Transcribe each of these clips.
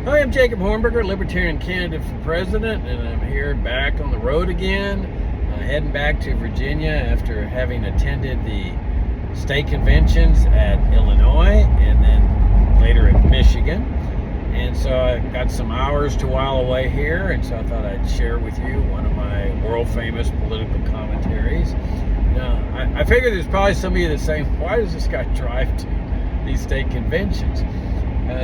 Hi, I'm Jacob Hornberger, Libertarian candidate for president, and I'm here back on the road again, heading back to Virginia after having attended the state conventions at Illinois and then later at Michigan. And so I got some hours to while away here, and so I thought I'd share with you one of my world-famous political commentaries. Now, I figure there's probably some of you that say, why does this guy drive to these state conventions?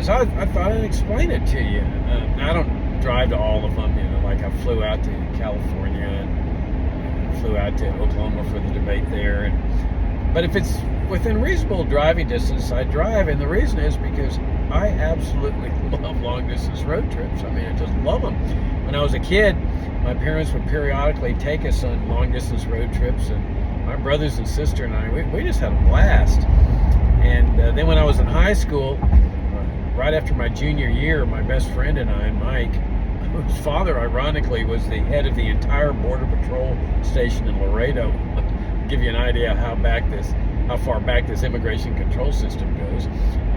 So I thought I'd explain it to you. I don't drive to all of them, like I flew out to California and flew out to Oklahoma for the debate there. But if it's within reasonable driving distance, I drive, and the reason is because I absolutely love long-distance road trips. I mean, I just love them. When I was a kid, my parents would periodically take us on long-distance road trips, and my brothers and sister and I, we just had a blast. And then when I was in high school, right after my junior year, my best friend and I, Mike, whose father, ironically, was the head of the entire Border Patrol station in Laredo, to give you an idea how far back this immigration control system goes.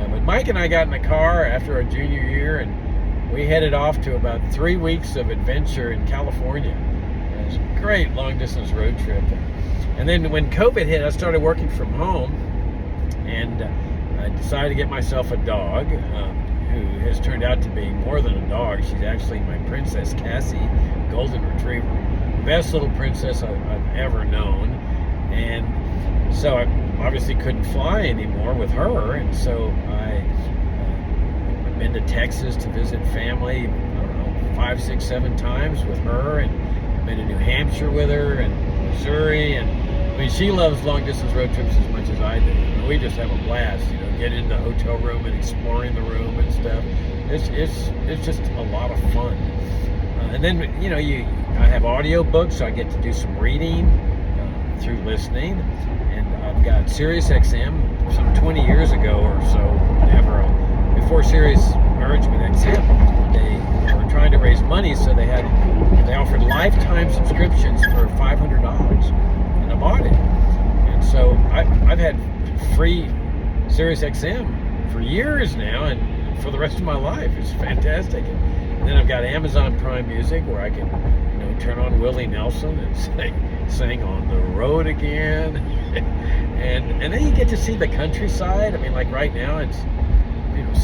But Mike and I got in the car after our junior year, and we headed off to about 3 weeks of adventure in California. It was a great long-distance road trip. And then when COVID hit, I started working from home, and I decided to get myself a dog, who has turned out to be more than a dog. She's actually my Princess Cassie, golden retriever. Best little princess I've ever known. And so I obviously couldn't fly anymore with her, and so I've been to Texas to visit family, I don't know, 5, 6, 7 times with her, and been to New Hampshire with her, and Missouri, and I mean, she loves long-distance road trips as much as I do. We just have a blast, get in the hotel room and exploring the room and stuff. It's just a lot of fun. And then, I have audio books, so I get to do some reading through listening. And I've got Sirius XM some 20 years ago or so, whatever, before Sirius merged with XM. They were trying to raise money, so they offered lifetime subscriptions for $500. And I bought it. And so I've had free Sirius XM for years now, and for the rest of my life. It's fantastic. And then I've got Amazon Prime Music, where I can, turn on Willie Nelson and sing On the Road Again. and then you get to see the countryside. I mean, like right now, it's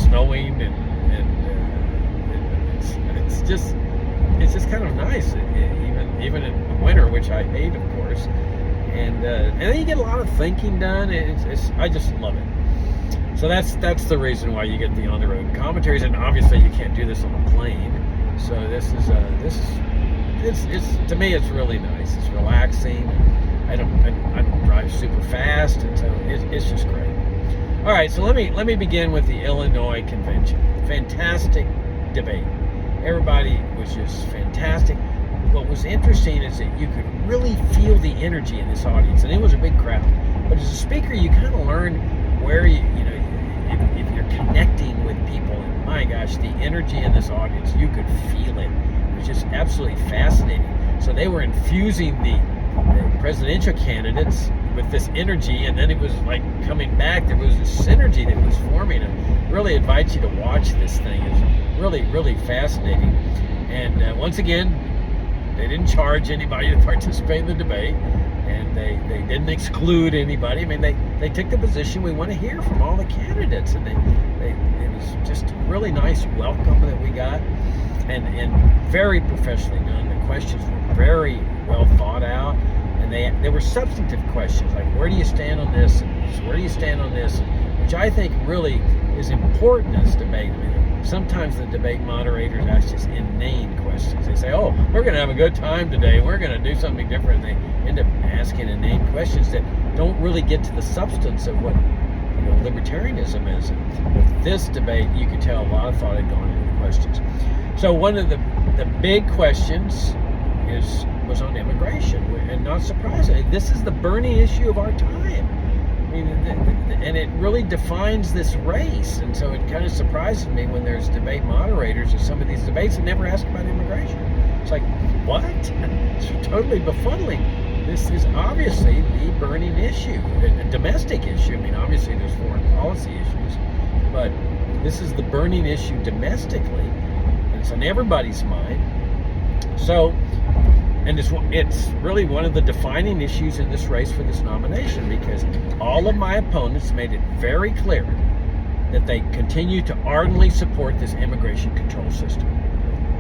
snowing, and it's just kind of nice, even in winter, which I hate, of course. And then you get a lot of thinking done. I just love it. So that's the reason why you get the on-the-road commentaries, and obviously you can't do this on a plane. So this is to me, it's really nice. It's relaxing. I don't drive super fast, and so it's just great. All right, so let me begin with the Illinois convention. Fantastic debate. Everybody was just fantastic. What was interesting is that you could really feel the energy in this audience, and it was a big crowd. But as a speaker, you kind of learn where if you're connecting with people, and my gosh, the energy in this audience, you could feel it. It was just absolutely fascinating. So they were infusing the presidential candidates with this energy, and then it was like coming back. There was a synergy that was forming. I really invite you to watch this thing. It's really, really fascinating. And once again, they didn't charge anybody to participate in the debate, and they didn't exclude anybody. I mean, they took the position we want to hear from all the candidates, and it was just a really nice welcome that we got, and very professionally done. The questions were very well thought out, and they were substantive questions, like where do you stand on this, and where do you stand on this, which I think really is important in this debate. I mean, sometimes the debate moderators ask just inane questions. They say, oh, we're going to have a good time today. We're going to do something different. And they end up asking inane questions that don't really get to the substance of what libertarianism is. And with this debate, you could tell a lot of thought had gone into the questions. So one of the big questions was on immigration. And not surprisingly, this is the burning issue of our time. I mean, and it really defines this race. And so it kind of surprises me when there's debate moderators of some of these debates that never ask about immigration. It's like, what? It's totally befuddling. This is obviously the burning issue, a domestic issue. I mean, obviously there's foreign policy issues, but this is the burning issue domestically. It's on everybody's mind. So, and it's really one of the defining issues in this race for this nomination, because all of my opponents made it very clear that they continue to ardently support this immigration control system.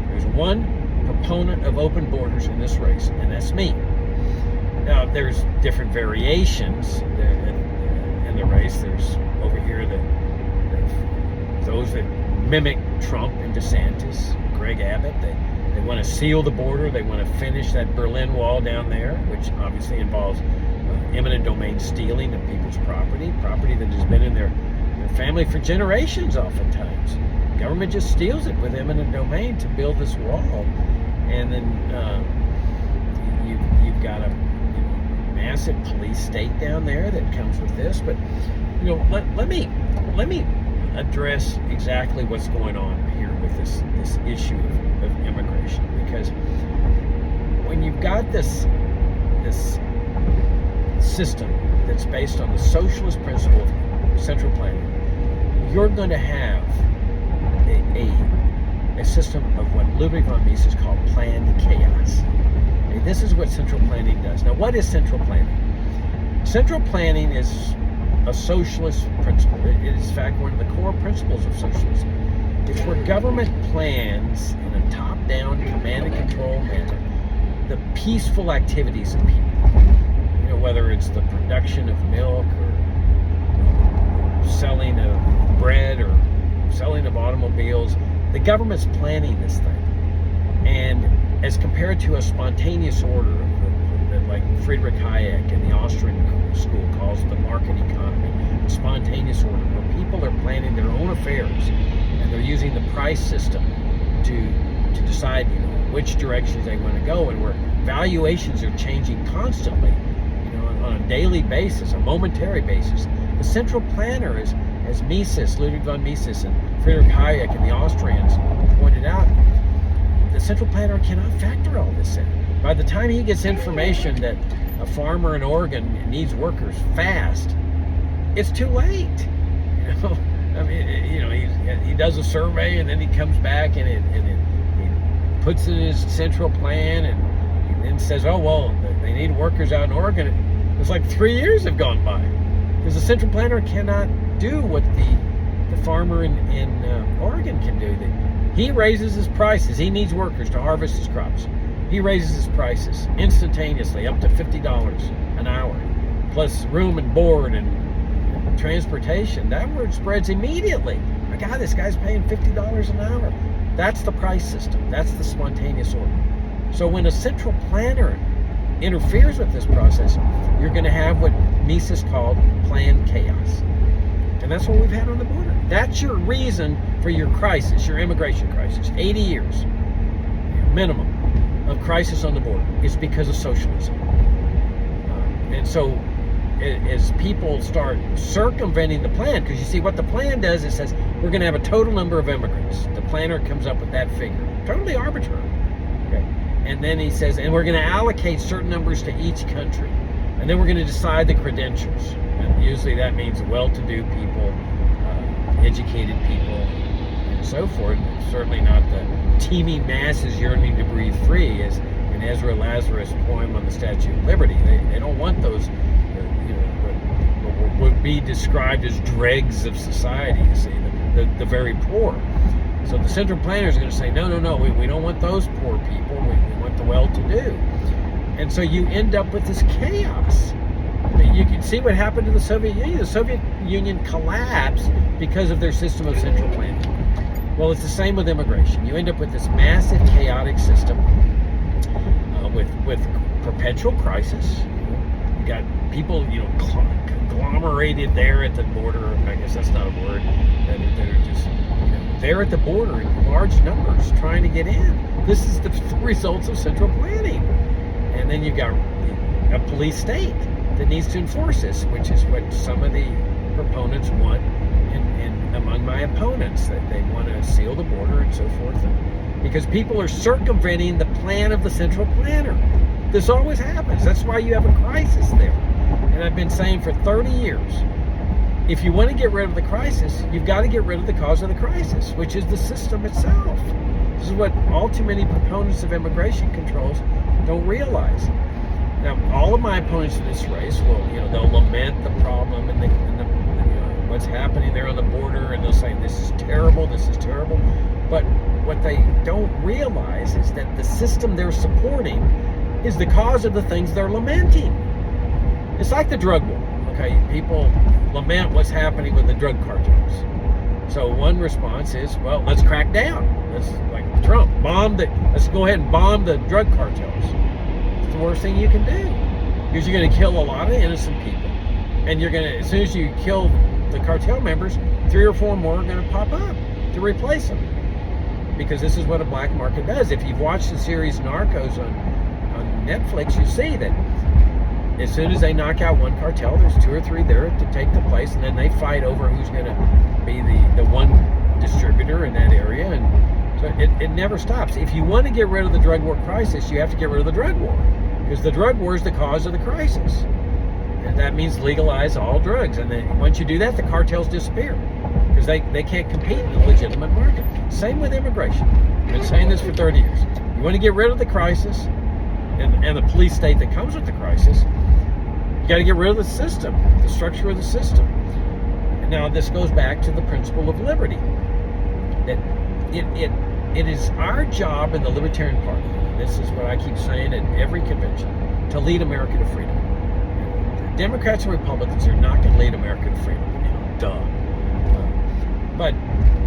There's one proponent of open borders in this race, and that's me. Now, there's different variations in the race. There's over here those that mimic Trump and DeSantis, Greg Abbott. They want to seal the border. They want to finish that Berlin Wall down there, which obviously involves eminent domain stealing of people's property that has been in their family for generations oftentimes. Government just steals it with eminent domain to build this wall. And then you've got a massive police state down there that comes with this. But let me address exactly what's going on here with this issue of immigration, because when you've got this system that's based on the socialist principle of central planning, you're going to have a system of what Ludwig von Mises called planned chaos. Okay, this is what central planning does. Now, what is central planning? Central planning is a socialist principle. It is, in fact, one of the core principles of socialism. It's where government plans in a top-down, command and control manner the peaceful activities of people. Whether it's the production of milk or selling of bread or selling of automobiles, the government's planning this thing. And as compared to a spontaneous order that like Friedrich Hayek in the Austrian school calls the market economy, a spontaneous order where people are planning their own affairs and they're using the price system to decide which directions they want to go, and where valuations are changing constantly on a daily basis, a momentary basis. The central planner is, as Mises, Ludwig von Mises and Friedrich Hayek and the Austrians pointed out, the central planner cannot factor all this in. By the time he gets information that a farmer in Oregon needs workers fast, it's too late. I mean, he does a survey and then he comes back and he puts in his central plan and then says, oh, well, they need workers out in Oregon. It's like 3 years have gone by, because the central planner cannot do what the farmer in Oregon can do. He raises his prices. He needs workers to harvest his crops. He raises his prices instantaneously up to $50 an hour, plus room and board and transportation. That word spreads immediately. My God, this guy's paying $50 an hour. That's the price system. That's the spontaneous order. So when a central planner interferes with this process, you're going to have what Mises called planned chaos. And that's what we've had on the border. That's your reason for your crisis, your immigration crisis. 80 years minimum of crisis on the border is because of socialism. And so as people start circumventing the plan, because you see what the plan does, it says we're going to have a total number of immigrants. The planner comes up with that figure, totally arbitrary. Okay. And then he says, and we're going to allocate certain numbers to each country. And then we're going to decide the credentials. And usually that means well-to-do people, educated people, and so forth. Certainly not the teeming masses yearning to breathe free, as in Ezra Lazarus' poem on the Statue of Liberty. They don't want those, what would be described as dregs of society, you see, the very poor. So the central planners are going to say, no, we don't want those poor people. We want the well-to-do. And so you end up with this chaos. I mean, you can see what happened to the Soviet Union. The Soviet Union collapsed because of their system of central planning. Well, it's the same with immigration. You end up with this massive chaotic system with perpetual crisis. You got people, conglomerated there at the border. I guess that's not a word. That are just there at the border in large numbers trying to get in. This is the results of central planning. And then you've got a police state that needs to enforce this, which is what some of the proponents want, and among my opponents, that they want to seal the border and so forth, because people are circumventing the plan of the central planner. This always happens. That's why you have a crisis there. And I've been saying for 30 years, if you want to get rid of the crisis, you've got to get rid of the cause of the crisis, which is the system itself. The is what all too many proponents of immigration controls don't realize. Now, all of my opponents in this race will, they'll lament the problem and what's happening there on the border, and they'll say, this is terrible, this is terrible. But what they don't realize is that the system they're supporting is the cause of the things they're lamenting. It's like the drug war, okay? People lament what's happening with the drug cartels. So one response is, well, let's crack down. Let's, like Trump, let's go ahead and bomb the drug cartels. It's the worst thing you can do, because you're going to kill a lot of innocent people. And you're going to, as soon as you kill the cartel members, 3 or 4 more are going to pop up to replace them. Because this is what a black market does. If you've watched the series Narcos on Netflix, you see that as soon as they knock out one cartel, there's 2 or 3 there to take the place, and then they fight over who's going to be the one distributor in that area. And so it never stops. If you want to get rid of the drug war crisis, you have to get rid of the drug war, because the drug war is the cause of the crisis. And that means legalize all drugs. And then once you do that, the cartels disappear, because they can't compete in the legitimate market. Same with immigration. I've been saying this for 30 years. You want to get rid of the crisis and the police state that comes with the crisis, you got to get rid of the system, the structure of the system. And now this goes back to the principle of liberty. That it is our job in the Libertarian Party, and this is what I keep saying at every convention, to lead America to freedom. Democrats and Republicans are not going to lead America to freedom. Duh. But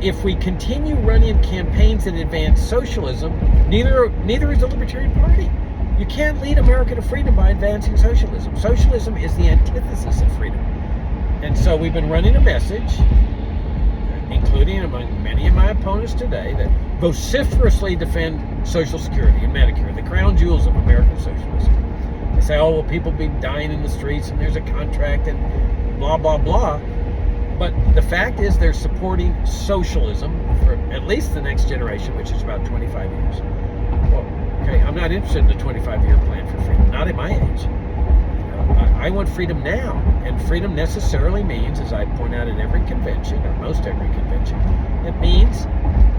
if we continue running campaigns that advance socialism, neither is the Libertarian Party. You can't lead America to freedom by advancing socialism. Socialism is the antithesis of freedom. And so we've been running a message, including among many of my opponents today, that vociferously defend Social Security and Medicare, the crown jewels of American socialism. They say, oh, well, people be dying in the streets and there's a contract and blah, blah, blah. But the fact is they're supporting socialism for at least the next generation, which is about 25 years. Well, okay, I'm not interested in the 25-year plan for freedom, not at my age. I want freedom now, and freedom necessarily means, as I point out at every convention, or most every convention, it means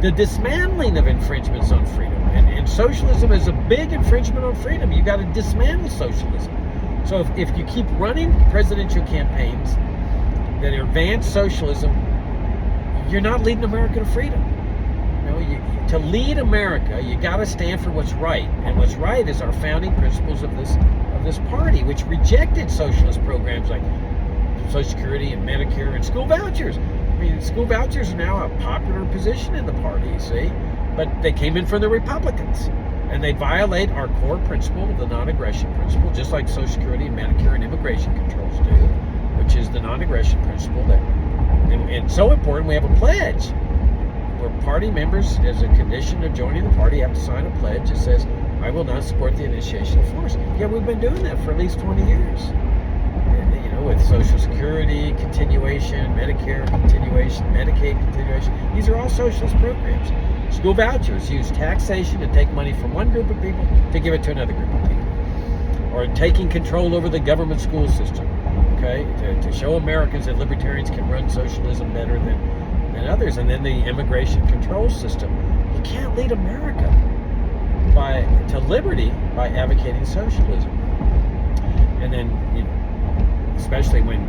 the dismantling of infringements on freedom. And socialism is a big infringement on freedom. You got to dismantle socialism. So if you keep running presidential campaigns that advance socialism, you're not leading America to freedom. To lead America, you got to stand for what's right, and what's right is our founding principles of this party, which rejected socialist programs like Social Security and Medicare and school vouchers. I mean, school vouchers are now a popular position in the party, you see, but they came in from the Republicans, and they violate our core principle of the non-aggression principle, just like Social Security and Medicare and immigration controls do, which is the non-aggression principle. And so important, we have a pledge where party members, as a condition of joining the party, have to sign a pledge that says, I will not support the initiation of force. Yeah, we've been doing that for at least 20 years. With Social Security continuation, Medicare continuation, Medicaid continuation. These are all socialist programs. School vouchers use taxation to take money from one group of people to give it to another group of people. Or taking control over the government school system, okay, to show Americans that libertarians can run socialism better than others. And then the immigration control system. You can't lead America to liberty by advocating socialism. And then, especially when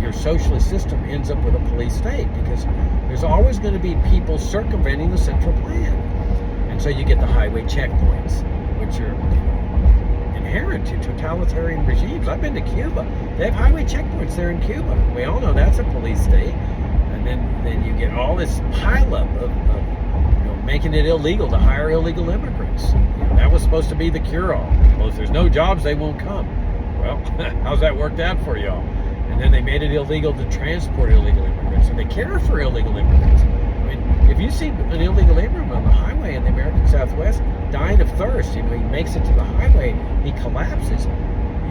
your socialist system ends up with a police state, because there's always going to be people circumventing the central plan. And so you get the highway checkpoints, which are inherent to totalitarian regimes. I've been to Cuba. They have highway checkpoints there in Cuba. We all know that's a police state. And then you get all this pileup of making it illegal to hire illegal immigrants. That was supposed to be the cure-all. Well, if there's no jobs, they won't come. Well, how's that worked out for y'all? And then they made it illegal to transport illegal immigrants, and they care for illegal immigrants. I mean, if you see an illegal immigrant on the highway in the American Southwest dying of thirst, he makes it to the highway, he collapses.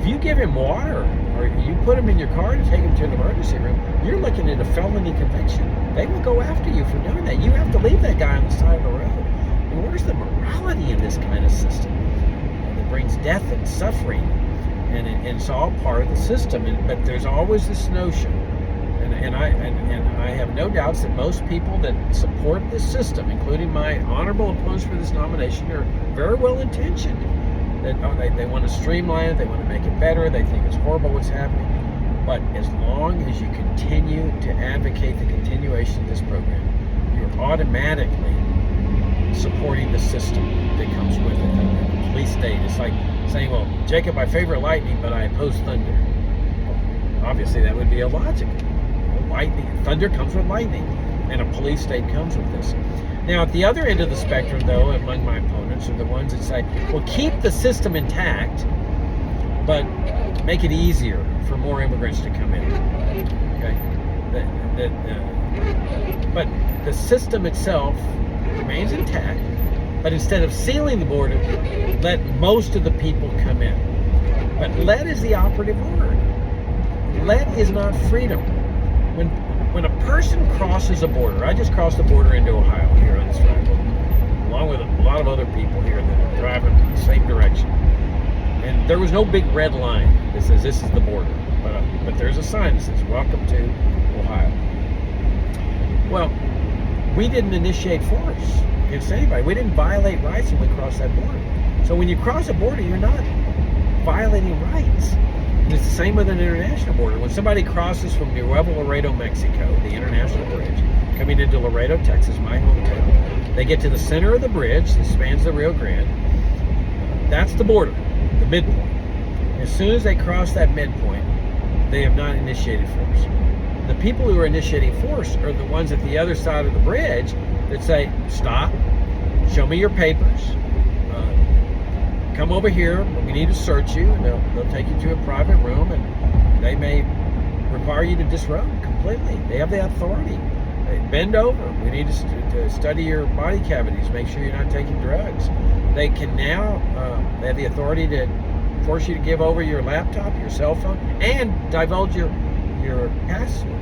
If you give him water, or you put him in your car to take him to an emergency room, you're looking at a felony conviction. They will go after you for doing that. You have to leave that guy on the side of the road. And where's the morality in this kind of system? It brings death and suffering. And it's all part of the system, but there's always this notion, and I have no doubts that most people that support this system, including my honorable opponents for this nomination, are very well intentioned. That they want to streamline it, they want to make it better, they think it's horrible what's happening. But as long as you continue to advocate the continuation of this program, you're automatically supporting the system that comes with it. The police state. It's like saying, well, Jacob, I favor lightning, but I oppose thunder. Well, obviously, that would be illogical. Thunder comes with lightning, and a police state comes with this. Now, at the other end of the spectrum, though, among my opponents are the ones that say, well, keep the system intact, but make it easier for more immigrants to come in. Okay, but the system itself remains intact, but instead of sealing the border, let most of the people come in. But let is the operative word. Let is not freedom. When a person crosses a border, I just crossed the border into Ohio here on this driveway, along with a lot of other people here that are driving in the same direction. And there was no big red line that says this is the border, but there's a sign that says welcome to Ohio. Well, we didn't initiate force against anybody. We didn't violate rights when we crossed that border. So when you cross a border, you're not violating rights. And it's the same with an international border. When somebody crosses from Nuevo Laredo, Mexico, the international bridge, coming into Laredo, Texas, my hometown, they get to the center of the bridge that spans the Rio Grande. That's the border, the midpoint. As soon as they cross that midpoint, they have not initiated force. The people who are initiating force are the ones at the other side of the bridge that say, stop, show me your papers, come over here, we need to search you, and they'll take you to a private room, and they may require you to disrobe completely. They have the authority. They bend over. We need to study your body cavities, make sure you're not taking drugs. They can now, they have the authority to force you to give over your laptop, your cell phone, and divulge your password.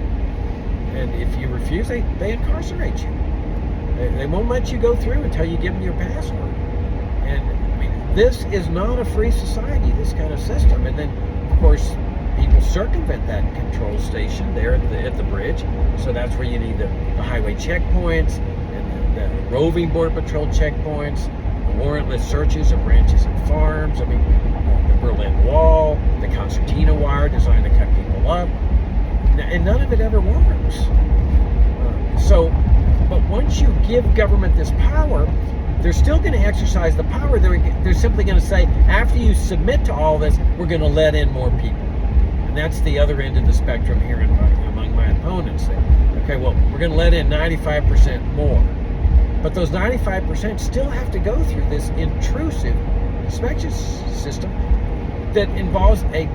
And if you refuse, they incarcerate you. They won't let you go through until you give them your password. And I mean, this is not a free society, this kind of system. And then, of course, people circumvent that control station there at the bridge. So that's where you need the highway checkpoints and the roving border patrol checkpoints, the warrantless searches of ranches and farms. I mean, the Berlin Wall, the concertina wire designed to cut people up. And none of it ever works. But once you give government this power, they're still going to exercise the power. They're simply going to say, after you submit to all this, we're going to let in more people. And that's the other end of the spectrum here among my opponents. Okay, well, we're going to let in 95% more. But those 95% still have to go through this intrusive inspection system that involves a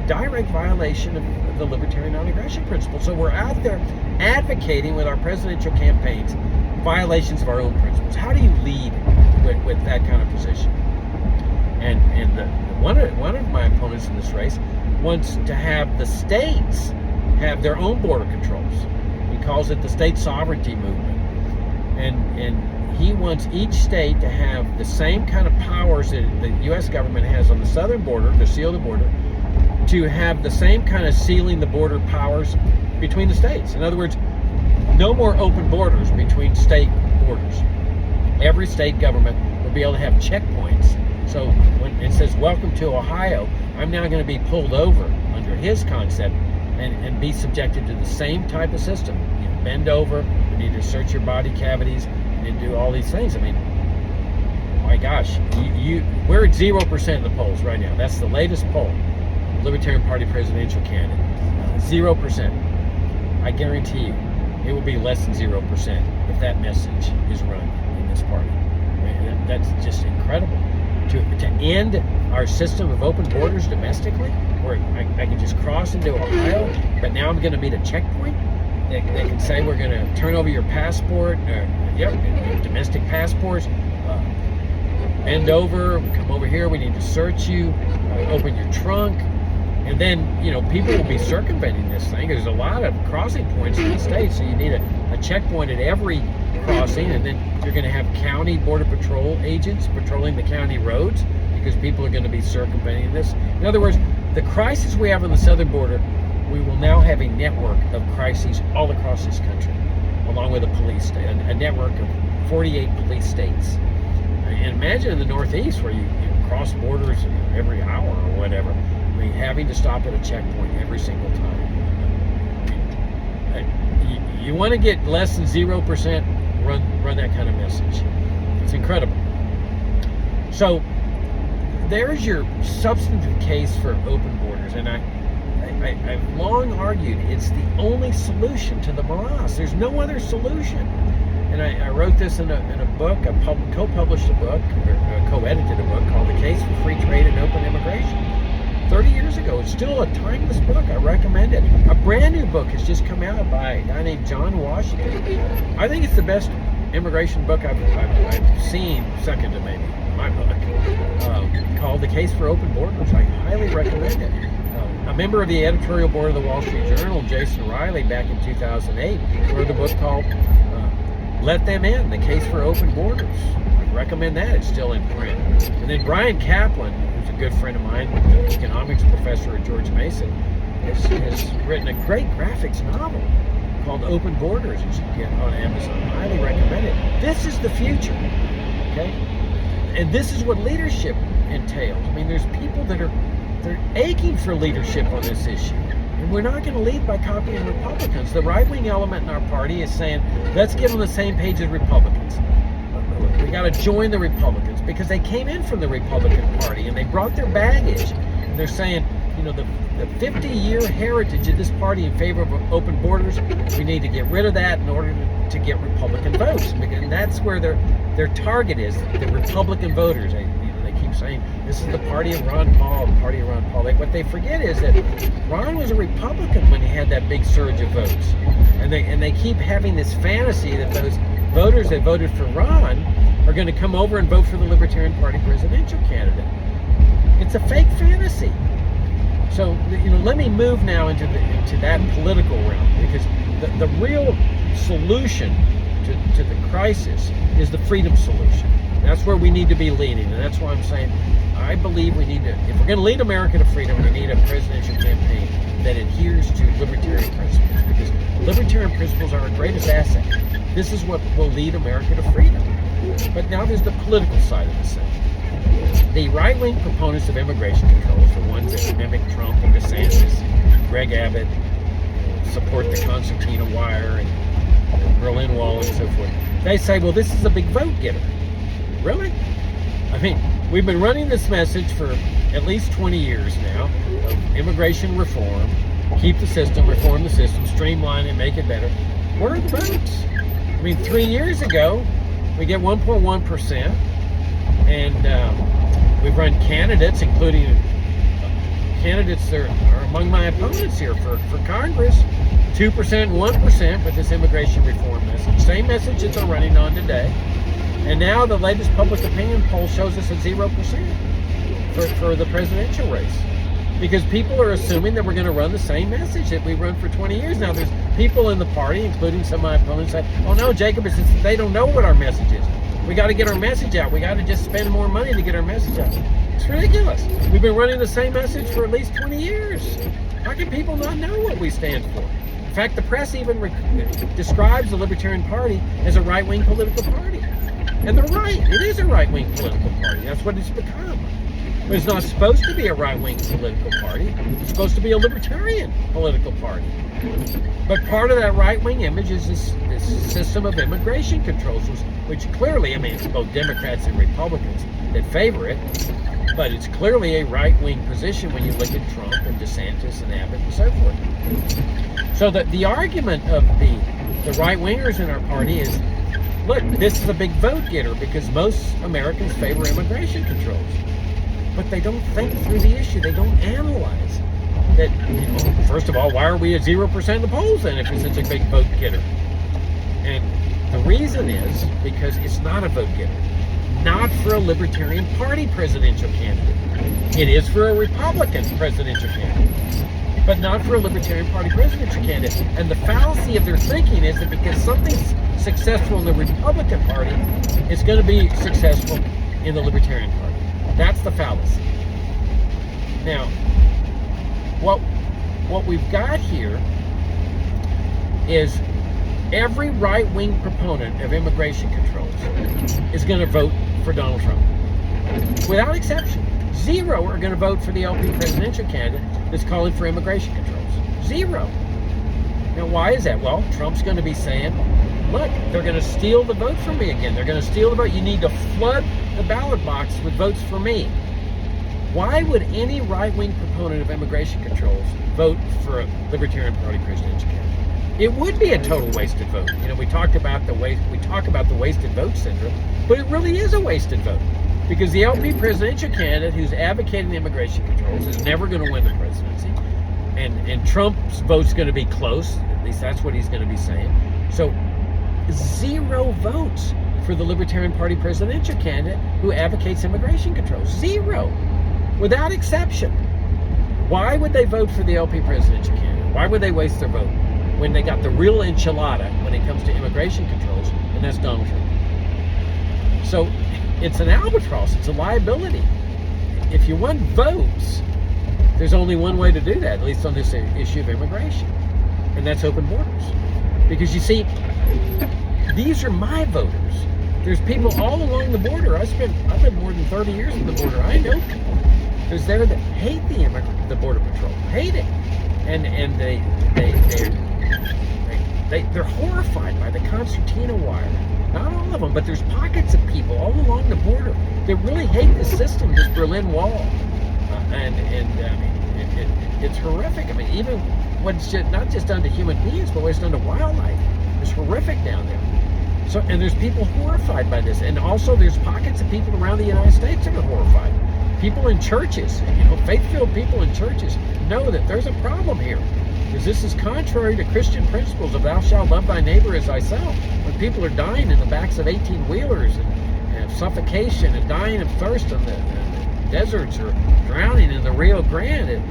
direct violation of the libertarian non-aggression principle. So we're out there advocating with our presidential campaigns violations of our own principles. How do you lead with that kind of position? And one of my opponents in this race wants to have the states have their own border controls. He calls it the state sovereignty movement. And he wants each state to have the same kind of powers that the U.S. government has on the southern border, to seal the border, to have the same kind of sealing the border powers between the states. In other words, no more open borders between state borders. Every state government will be able to have checkpoints. So when it says, welcome to Ohio, I'm now going to be pulled over under his concept and be subjected to the same type of system. You bend over, you need to search your body cavities, and do all these things. I mean, my gosh, we're at 0% in the polls right now. That's the latest poll. Libertarian Party presidential candidate. 0%. I guarantee you, it will be less than 0% if that message is run in this party. I mean, that's just incredible. To end our system of open borders domestically, where I can just cross into Ohio, but now I'm going to meet a checkpoint. They can say we're going to turn over your passport, domestic passports, bend over, come over here, we need to search you, open your trunk. And then, people will be circumventing this thing. There's a lot of crossing points in the state, so you need a checkpoint at every crossing, and then you're going to have county border patrol agents patrolling the county roads because people are going to be circumventing this. In other words, the crisis we have on the southern border we will now have a network of crises all across this country, along with a police state, a network of 48 police states. And imagine in the Northeast where you cross borders every hour or whatever. I mean, having to stop at a checkpoint every single time. You want to get less than 0%, run that kind of message. It's incredible. So there's your substantive case for open borders, and I've long argued it's the only solution to the morass. There's no other solution. And I wrote this in a book. I co-published a book, or co-edited a book called The Case for Free Trade and Open Immigration 30 years ago. It's still a timeless book. I recommend it. A brand new book has just come out by a guy named John Washington. I think it's the best immigration book I've seen, second to maybe my book, called The Case for Open Borders. I highly recommend it. A member of the editorial board of the Wall Street Journal, Jason Riley, back in 2008, wrote a book called Let Them In, The Case for Open Borders. I recommend that. It's still in print. And then Brian Kaplan, who's a good friend of mine, an economics professor at George Mason, has written a great graphics novel called Open Borders. You should get on Amazon. I highly recommend it. This is the future, okay? And this is what leadership entails. I mean, there's people that they're aching for leadership on this issue. And we're not going to lead by copying Republicans. The right-wing element in our party is saying, let's get on the same page as Republicans. We got to join the Republicans because they came in from the Republican Party and they brought their baggage. And they're saying, you know, the 50-year heritage of this party in favor of open borders, we need to get rid of that in order to get Republican votes. And that's where their target is, the Republican voters. They keep saying, this is the party of Ron Paul, the party of Ron Paul. What they forget is that Ron was a Republican when he had that big surge of votes. And they keep having this fantasy that those voters that voted for Ron are going to come over and vote for the Libertarian Party presidential candidate. It's a fake fantasy. So, you know, let me move now into that political realm, because the real solution to the crisis is the freedom solution. That's where we need to be leading, and that's why I'm saying I believe we need to, if we're going to lead America to freedom, we need a presidential campaign that adheres to libertarian principles, because libertarian principles are our greatest asset. This is what will lead America to freedom. But now there's the political side of this thing. The right-wing proponents of immigration controls, the ones that mimic Trump and DeSantis, Greg Abbott, support the Concertina wire and the Berlin Wall and so forth, they say, well, this is a big vote getter. Really? I mean, we've been running this message for at least 20 years now of immigration reform, keep the system, reform the system, streamline it, make it better. Where are the votes? I mean, 3 years ago, we get 1.1%, and we've run candidates, including candidates that are among my opponents here for Congress, 2% and 1% with this immigration reform message. Same message that they're running on today. And now the latest public opinion poll shows us at 0% for the presidential race. Because people are assuming that we're going to run the same message that we've run for 20 years. Now, there's people in the party, including some of my opponents, say, oh no, Jacob, it's just they don't know what our message is. We got to get our message out. We got to just spend more money to get our message out. It's ridiculous. We've been running the same message for at least 20 years. How can people not know what we stand for? In fact, the press even describes the Libertarian Party as a right-wing political party. And they're right. It is a right-wing political party. That's what it's become. But it's not supposed to be a right-wing political party. It's supposed to be a libertarian political party. But part of that right-wing image is this system of immigration controls, which clearly, I mean, it's both Democrats and Republicans that favor it, but it's clearly a right-wing position when you look at Trump and DeSantis and Abbott and so forth. So the argument of the right-wingers in our party is, look, this is a big vote getter because most Americans favor immigration controls. But they don't think through the issue. They don't analyze that, you know, first of all, why are we at 0% in the polls then if it's such a big vote getter? And the reason is because it's not a vote getter. Not for a Libertarian Party presidential candidate. It is for a Republican presidential candidate. But not for a Libertarian Party presidential candidate. And the fallacy of their thinking is that because something's successful in the Republican Party, it's going to be successful in the Libertarian Party. That's the fallacy. Now, what what we've got here is every right-wing proponent of immigration controls is going to vote for Donald Trump. Without exception. 0 are going to vote for the LP presidential candidate that's calling for immigration controls. 0. Now, why is that? Well, Trump's going to be saying, look, they're going to steal the vote from me again. They're going to steal the vote. You need to flood the ballot box with votes for me. Why would any right-wing proponent of immigration controls vote for a Libertarian Party presidential candidate? It would be a total wasted vote. You know, we talk about the wasted vote syndrome, but it really is a wasted vote. Because the LP presidential candidate who's advocating immigration controls is never going to win the presidency. And Trump's vote's going to be close. At least that's what he's going to be saying. So 0 votes for the Libertarian Party presidential candidate who advocates immigration controls. 0. Without exception. Why would they vote for the LP presidential candidate? Why would they waste their vote when they got the real enchilada when it comes to immigration controls, and that's Donald Trump? So it's an albatross. It's a liability. If you want votes, there's only one way to do that, at least on this issue of immigration, and that's open borders. Because you see, these are my voters. There's people all along the border. I've lived more than 30 years on the border. I know people who's there that hate the border patrol, hate it, and they're horrified by the concertina wire. Not all of them, but there's pockets of people all along the border that really hate the system, this Berlin Wall, it's horrific. I mean, even what's not just done to human beings, but what's done to wildlife is horrific down there. So, and there's people horrified by this, and also there's pockets of people around the United States that are horrified. People in churches, faith-filled people in churches know that there's a problem here. Because this is contrary to Christian principles of thou shalt love thy neighbor as thyself. When people are dying in the backs of 18-wheelers and suffocation and dying of thirst in the deserts or drowning in the Rio Grande,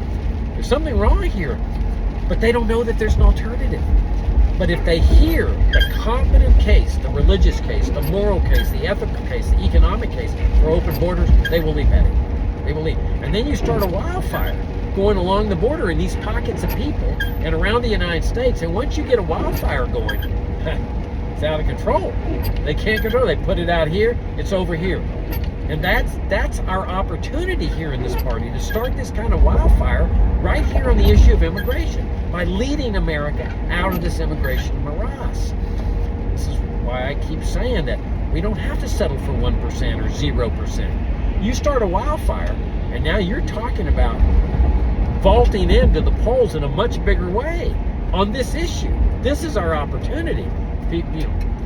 there's something wrong here. But they don't know that there's an alternative. But if they hear the competent case, the religious case, the moral case, the ethical case, the economic case for open borders, they will leave at it. They will leave. And then you start a wildfire going along the border in these pockets of people and around the United States. And once you get a wildfire going, it's out of control. They can't control it. They put it out here, it's over here. And that's our opportunity here in this party to start this kind of wildfire right here on the issue of immigration by leading America out of this immigration morass. This is why I keep saying that we don't have to settle for 1% or 0%. You start a wildfire, and now you're talking about vaulting into the polls in a much bigger way on this issue. This is our opportunity.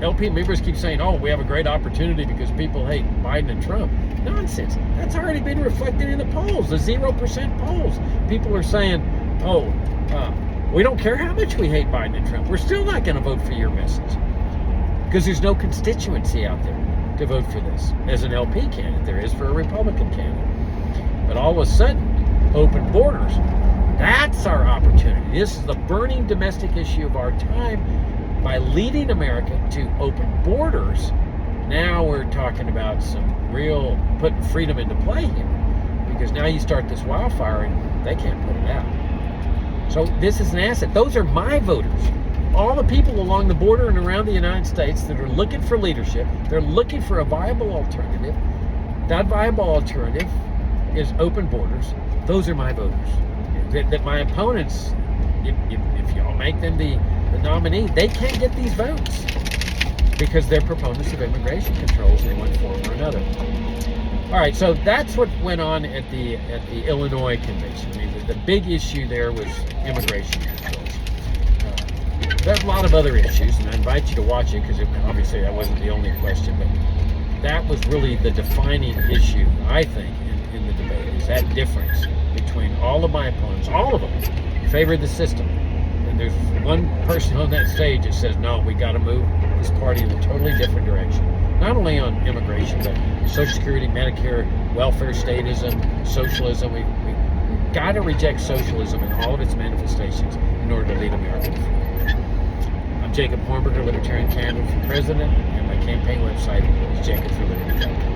LP members keep saying, oh, we have a great opportunity because people hate Biden and Trump. Nonsense. That's already been reflected in the polls, the 0% polls. People are saying, we don't care how much we hate Biden and Trump. We're still not going to vote for your message. Because there's no constituency out there to vote for this. As an LP candidate, there is for a Republican candidate. But all of a sudden, open borders, that's our opportunity. This is the burning domestic issue of our time. By leading America to open borders, now we're talking about some real putting freedom into play here. Because now you start this wildfire and they can't put it out. So this is an asset. Those are my voters. All the people along the border and around the United States that are looking for leadership, they're looking for a viable alternative. That viable alternative is open borders. Those are my voters. That my opponents, if y'all make them the nominee, they can't get these votes because they're proponents of immigration controls in one form or another. All right, so that's what went on at the Illinois convention. I mean, the big issue there was immigration controls. There's a lot of other issues, and I invite you to watch it because obviously that wasn't the only question, but that was really the defining issue, I think, in the debate, is that difference between all of my opponents, all of them, favor the system. And there's one person on that stage that says, no, we got to move this party in a totally different direction. Not only on immigration, but Social Security, Medicare, welfare statism, socialism. We've got to reject socialism in all of its manifestations in order to lead America to freedom. I'm Jacob Hornberger, Libertarian candidate for president, and my campaign website is jacobforliberty.com.